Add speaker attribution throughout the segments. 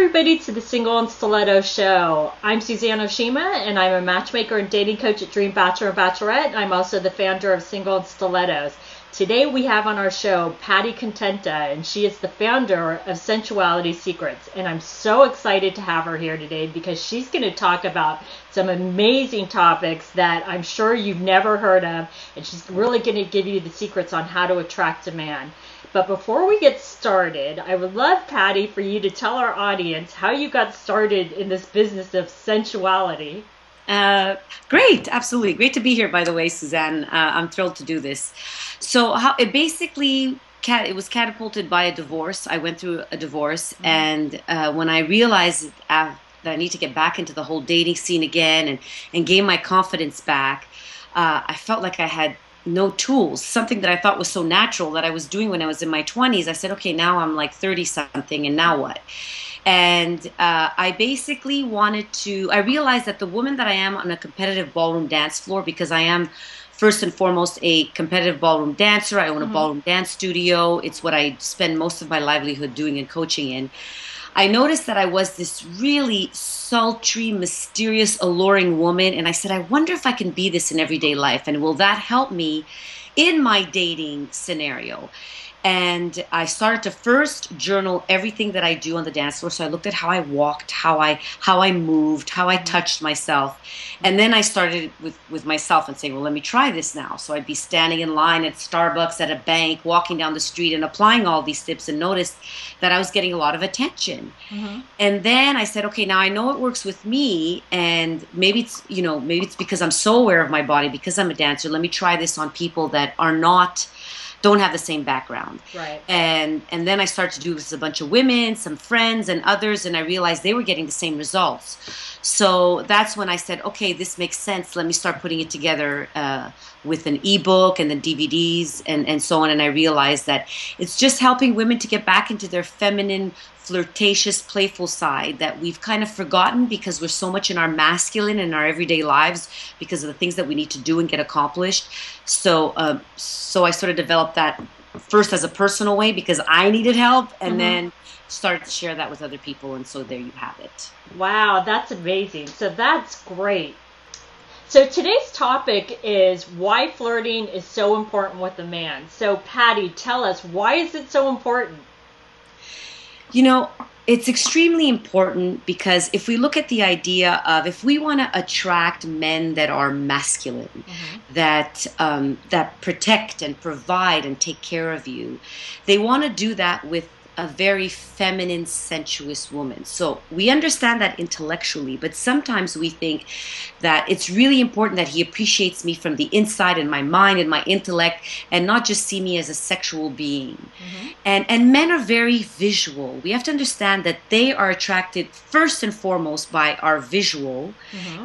Speaker 1: everybody to the Single and Stiletto Show. I'm Suzanne Oshima, and I'm a matchmaker and dating coach at Dream Bachelor and Bachelorette. I'm also the founder of Single and Stilettos. Today we have on our show Patty Contenta, and she is the founder of Sensuality Secrets. And I'm so excited to have her here today because she's going to talk about some amazing topics that I'm sure you've never heard of, and she's really going to give you the secrets on how to attract a man. But before we get started, I would love, Patty, for you to tell our audience how you got started in this business of sensuality.
Speaker 2: Great, absolutely. Great to be here, by the way, Suzanne. I'm thrilled to do this. So it basically, it was catapulted by a divorce. I went through a divorce, and when I realized that I need to get back into the whole dating scene again and gain my confidence back, I felt like I had no tools, something that I thought was so natural that I was doing when I was in my 20s. I said, okay, now I'm like 30 something, and now what? And I basically I realized that the woman that I am on a competitive ballroom dance floor, because I am first and foremost a competitive ballroom dancer. I own a ballroom dance studio. It's what I spend most of my livelihood doing and coaching in. I noticed that I was this really sultry, mysterious, alluring woman, and I said, I wonder if I can be this in everyday life, and will that help me in my dating scenario? And I started to first journal everything that I do on the dance floor. So I looked at how I walked, how I moved, how I touched myself. And then I started with myself and saying, well, let me try this now. So I'd be standing in line at Starbucks, at a bank, walking down the street and applying all these tips, and noticed that I was getting a lot of attention. And then I said, okay, now I know it works with me, and maybe it's because I'm so aware of my body, because I'm a dancer. Let me try this on people that don't have the same background.
Speaker 1: Right.
Speaker 2: And then I started to do this with a bunch of women, some friends and others, and I realized they were getting the same results. So that's when I said, okay, this makes sense. Let me start putting it together with an ebook and then DVDs and so on. And I realized that it's just helping women to get back into their feminine, flirtatious, playful side that we've kind of forgotten because we're so much in our masculine in our everyday lives because of the things that we need to do and get accomplished. So I sort of developed that first as a personal way because I needed help, and then started to share that with other people, and so there you have it.
Speaker 1: Wow, that's amazing. So that's great. So today's topic is why flirting is so important with a man. So Patty, tell us, why is it so important?
Speaker 2: You know, it's extremely important because if we look at the idea of if we want to attract men that are masculine, that protect and provide and take care of you, they want to do that with a very feminine, sensuous woman. So we understand that intellectually, but sometimes we think that it's really important that he appreciates me from the inside in my mind and my intellect, and not just see me as a sexual being. And men are very visual. We have to understand that they are attracted first and foremost by our visual,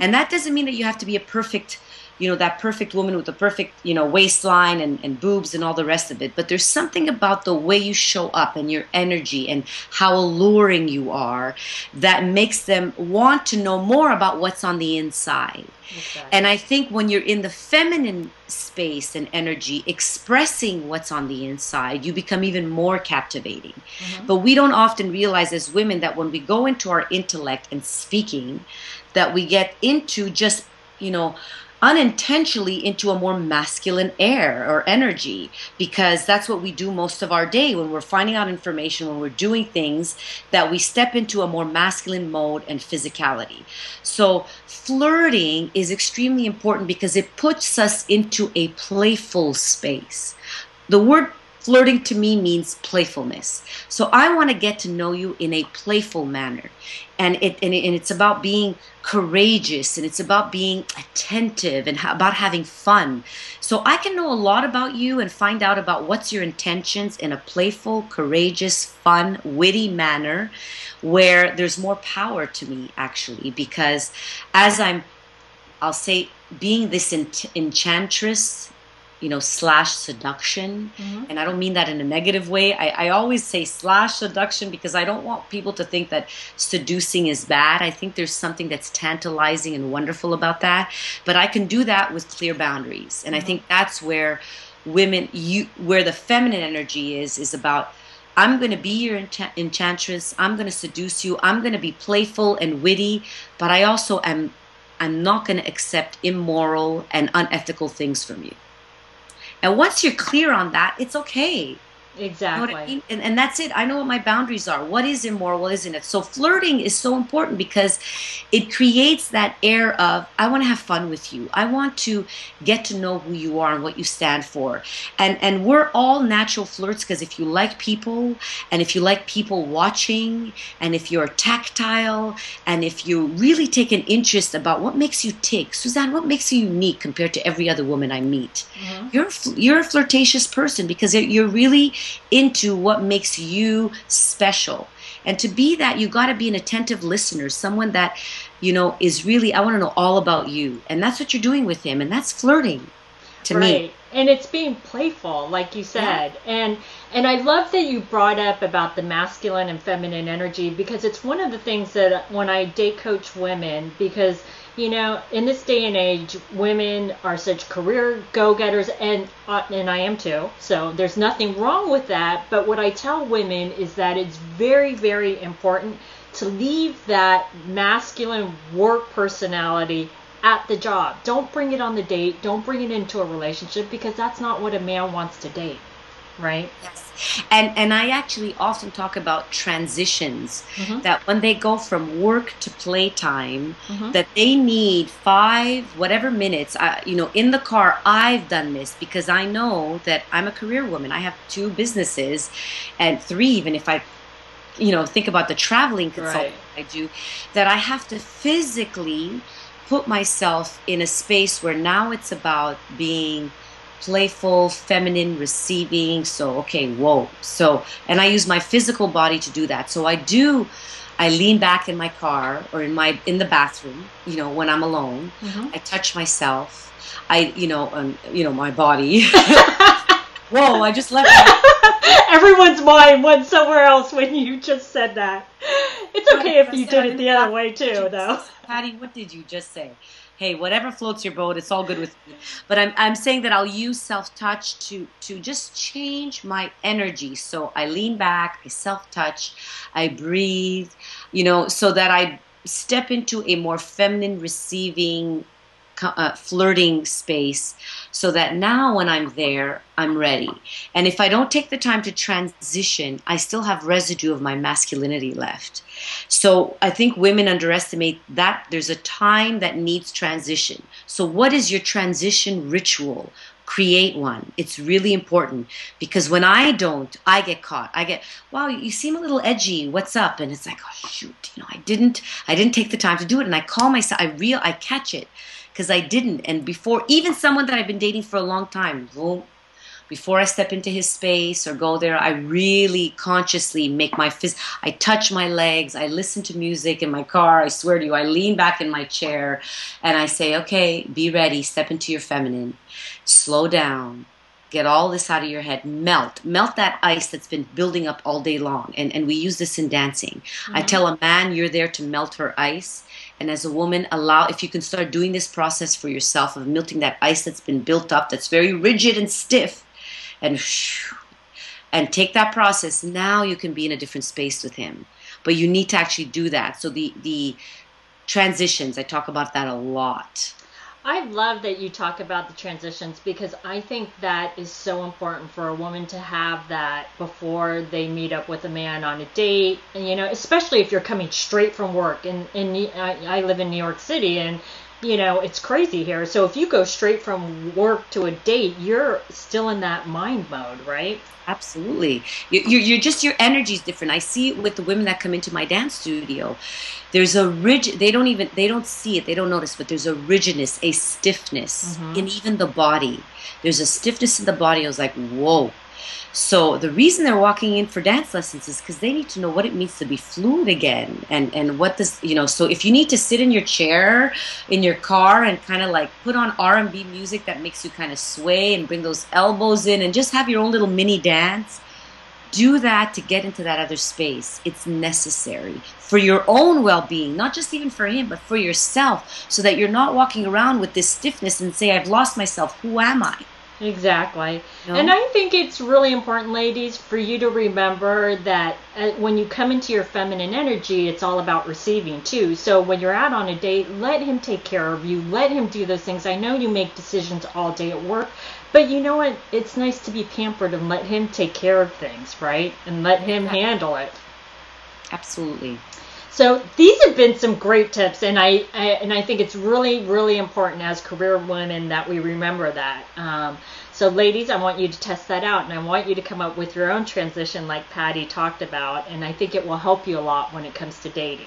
Speaker 2: and that doesn't mean that you have to be a perfect, that perfect woman with the perfect, waistline and boobs and all the rest of it. But there's something about the way you show up and your energy and how alluring you are that makes them want to know more about what's on the inside. Exactly. And I think when you're in the feminine space and energy, expressing what's on the inside, you become even more captivating. But we don't often realize as women that when we go into our intellect and speaking, that we get into just, unintentionally into a more masculine air or energy, because that's what we do most of our day when we're finding out information, when we're doing things, that we step into a more masculine mode and physicality. So flirting is extremely important because it puts us into a playful space. The word flirting to me means playfulness. So I want to get to know you in a playful manner. And it's about being courageous, and it's about being attentive and about having fun. So I can know a lot about you and find out about what's your intentions in a playful, courageous, fun, witty manner where there's more power to me, actually, because as I'll say, being this enchantress, slash seduction. And I don't mean that in a negative way. I always say slash seduction because I don't want people to think that seducing is bad. I think there's something that's tantalizing and wonderful about that. But I can do that with clear boundaries. And I think that's where where the feminine energy is about I'm going to be your enchantress. I'm going to seduce you. I'm going to be playful and witty, but I also am I'm not going to accept immoral and unethical things from you. And once you're clear on that, it's okay. You know what I
Speaker 1: Exactly.
Speaker 2: mean? And that's it. I know what my boundaries are. What is immoral? What isn't it? So flirting is so important because it creates that air of, I want to have fun with you. I want to get to know who you are and what you stand for. And we're all natural flirts because if you like people and if you like people watching and if you're tactile and if you really take an interest about what makes you tick, Suzanne, what makes you unique compared to every other woman I meet?
Speaker 1: Hmm.
Speaker 2: You're a flirtatious person because you're really into what makes you special. And to be that, you got to be an attentive listener, someone that, is really, I want to know all about you. And that's what you're doing with him. And that's flirting to me.
Speaker 1: Right. And it's being playful, like you
Speaker 2: Yeah.
Speaker 1: said. And I love that you brought up about the masculine and feminine energy because it's one of the things that when I date coach women, because in this day and age, women are such career go-getters, and I am too. So there's nothing wrong with that. But what I tell women is that it's very, very important to leave that masculine work personality at the job. Don't bring it on the date. Don't bring it into a relationship because that's not what a man wants to date, right?
Speaker 2: Yes. And I actually often talk about transitions,
Speaker 1: Mm-hmm.
Speaker 2: that when they go from work to playtime,
Speaker 1: Mm-hmm.
Speaker 2: that they need 5 whatever minutes. In the car, I've done this because I know that I'm a career woman. I have 2 businesses and 3, even if I think about the traveling
Speaker 1: Right.
Speaker 2: consulting I do, that I have to physically put myself in a space where now it's about being playful, feminine, receiving. So, okay, whoa. So, and I use my physical body to do that. So I lean back in my car or in the bathroom, when I'm alone.
Speaker 1: Mm-hmm.
Speaker 2: I touch myself. My body. Whoa, I just left
Speaker 1: Everyone's mind went somewhere else when you just said that. It's okay if
Speaker 2: I
Speaker 1: you
Speaker 2: said
Speaker 1: did
Speaker 2: I'm
Speaker 1: it
Speaker 2: in
Speaker 1: the other way too, though.
Speaker 2: Patty, what did you just say? Hey, whatever floats your boat, it's all good with me. But I'm saying that I'll use self-touch to just change my energy. So I lean back, I self-touch, I breathe, so that I step into a more feminine, receiving, flirting space, so that now when I'm there, I'm ready. And if I don't take the time to transition, I still have residue of my masculinity left. So I think women underestimate that there's a time that needs transition. So what is your transition ritual? Create one. It's really important because when I don't, I get caught. I get, wow, you seem a little edgy. What's up? And it's like, oh shoot, I didn't take the time to do it. And I call myself, I catch it because I didn't. And before, even someone that I've been dating for a long time, before I step into his space or go there, I really consciously make I touch my legs, I listen to music in my car, I swear to you, I lean back in my chair and I say, okay, be ready, step into your feminine, slow down, get all this out of your head, melt that ice that's been building up all day long. And we use this in dancing. I
Speaker 1: Mm-hmm.
Speaker 2: tell a man, you're there to melt her ice. And as a woman, if you can start doing this process for yourself of melting that ice that's been built up, that's very rigid and stiff, and take that process, now you can be in a different space with him. But you need to actually do that. So the transitions, I talk about that a lot.
Speaker 1: I love that you talk about the transitions because I think that is so important for a woman to have that before they meet up with a man on a date. And, especially if you're coming straight from work. And I live in New York City and, it's crazy here. So if you go straight from work to a date, you're still in that mind mode, right?
Speaker 2: Absolutely. You're just, your energy is different. I see it with the women that come into my dance studio. There's a rigid, they don't see it, they don't notice, but there's a rigidness, a stiffness
Speaker 1: Mm-hmm.
Speaker 2: in even the body. There's a stiffness in the body. I was like, whoa. So the reason they're walking in for dance lessons is because they need to know what it means to be fluid again. And what this, so if you need to sit in your chair, in your car and kind of like put on R&B music that makes you kind of sway and bring those elbows in and just have your own little mini dance, do that to get into that other space. It's necessary for your own well-being, not just even for him, but for yourself, so that you're not walking around with this stiffness and say, I've lost myself. Who am I?
Speaker 1: Exactly.
Speaker 2: No?
Speaker 1: And I think it's really important, ladies, for you to remember that when you come into your feminine energy, it's all about receiving too. So when you're out on a date, let him take care of you. Let him do those things. I know you make decisions all day at work, but you know what? It's nice to be pampered and let him take care of things, right? And let him handle it.
Speaker 2: Absolutely.
Speaker 1: So these have been some great tips, and I think it's really, really important as career women that we remember that. So ladies, I want you to test that out, and I want you to come up with your own transition like Patty talked about, and I think it will help you a lot when it comes to dating.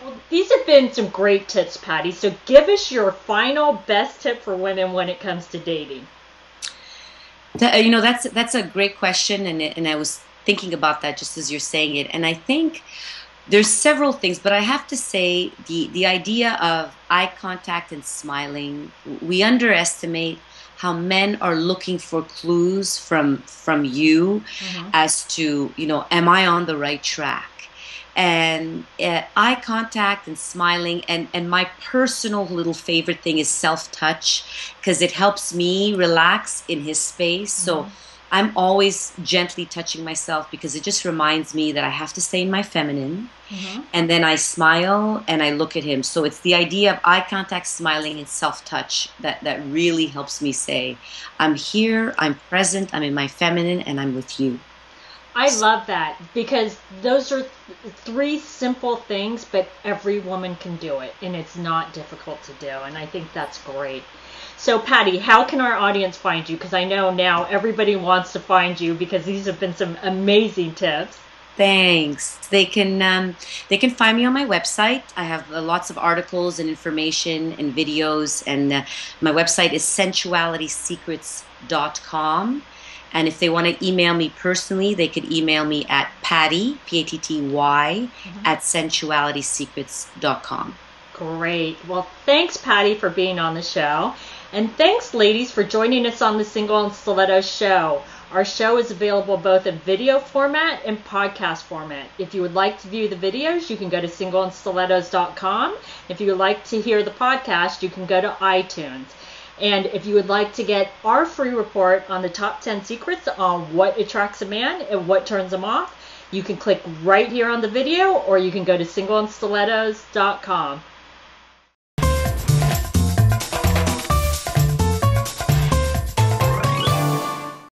Speaker 1: Well, these have been some great tips, Patty. So give us your final best tip for women when it comes to dating.
Speaker 2: You know, that's a great question, and I was thinking about that just as you're saying it, and I think there's several things, but I have to say the idea of eye contact and smiling, we underestimate how men are looking for clues from you as to, you know, am I on the right track? And eye contact and smiling, and my personal little favorite thing is self-touch, because it helps me relax in his space. So I'm always gently touching myself because it just reminds me that I have to stay in my feminine. And then I smile and I look at him. So it's the idea of eye contact, smiling, and self-touch that really helps me say, I'm here, I'm present, I'm in my feminine, and I'm with you.
Speaker 1: I love that, because those are three simple things, but every woman can do it, and it's not difficult to do, and I think that's great. So Patty, how can our audience find you? Because I know now everybody wants to find you because these have been some amazing tips.
Speaker 2: Thanks. They can find me on my website. I have lots of articles and information and videos, and my website is sensualitysecrets.com. And if they want to email me personally, they could email me at Patty, Patty, at sensualitysecrets.com.
Speaker 1: Great. Well, thanks, Patty, for being on the show. And thanks, ladies, for joining us on the Single and Stilettos show. Our show is available both in video format and podcast format. If you would like to view the videos, you can go to singleandstilettos.com. If you would like to hear the podcast, you can go to iTunes. And if you would like to get our free report on the top 10 secrets on what attracts a man and what turns him off, you can click right here on the video, or you can go to singleandstilettos.com.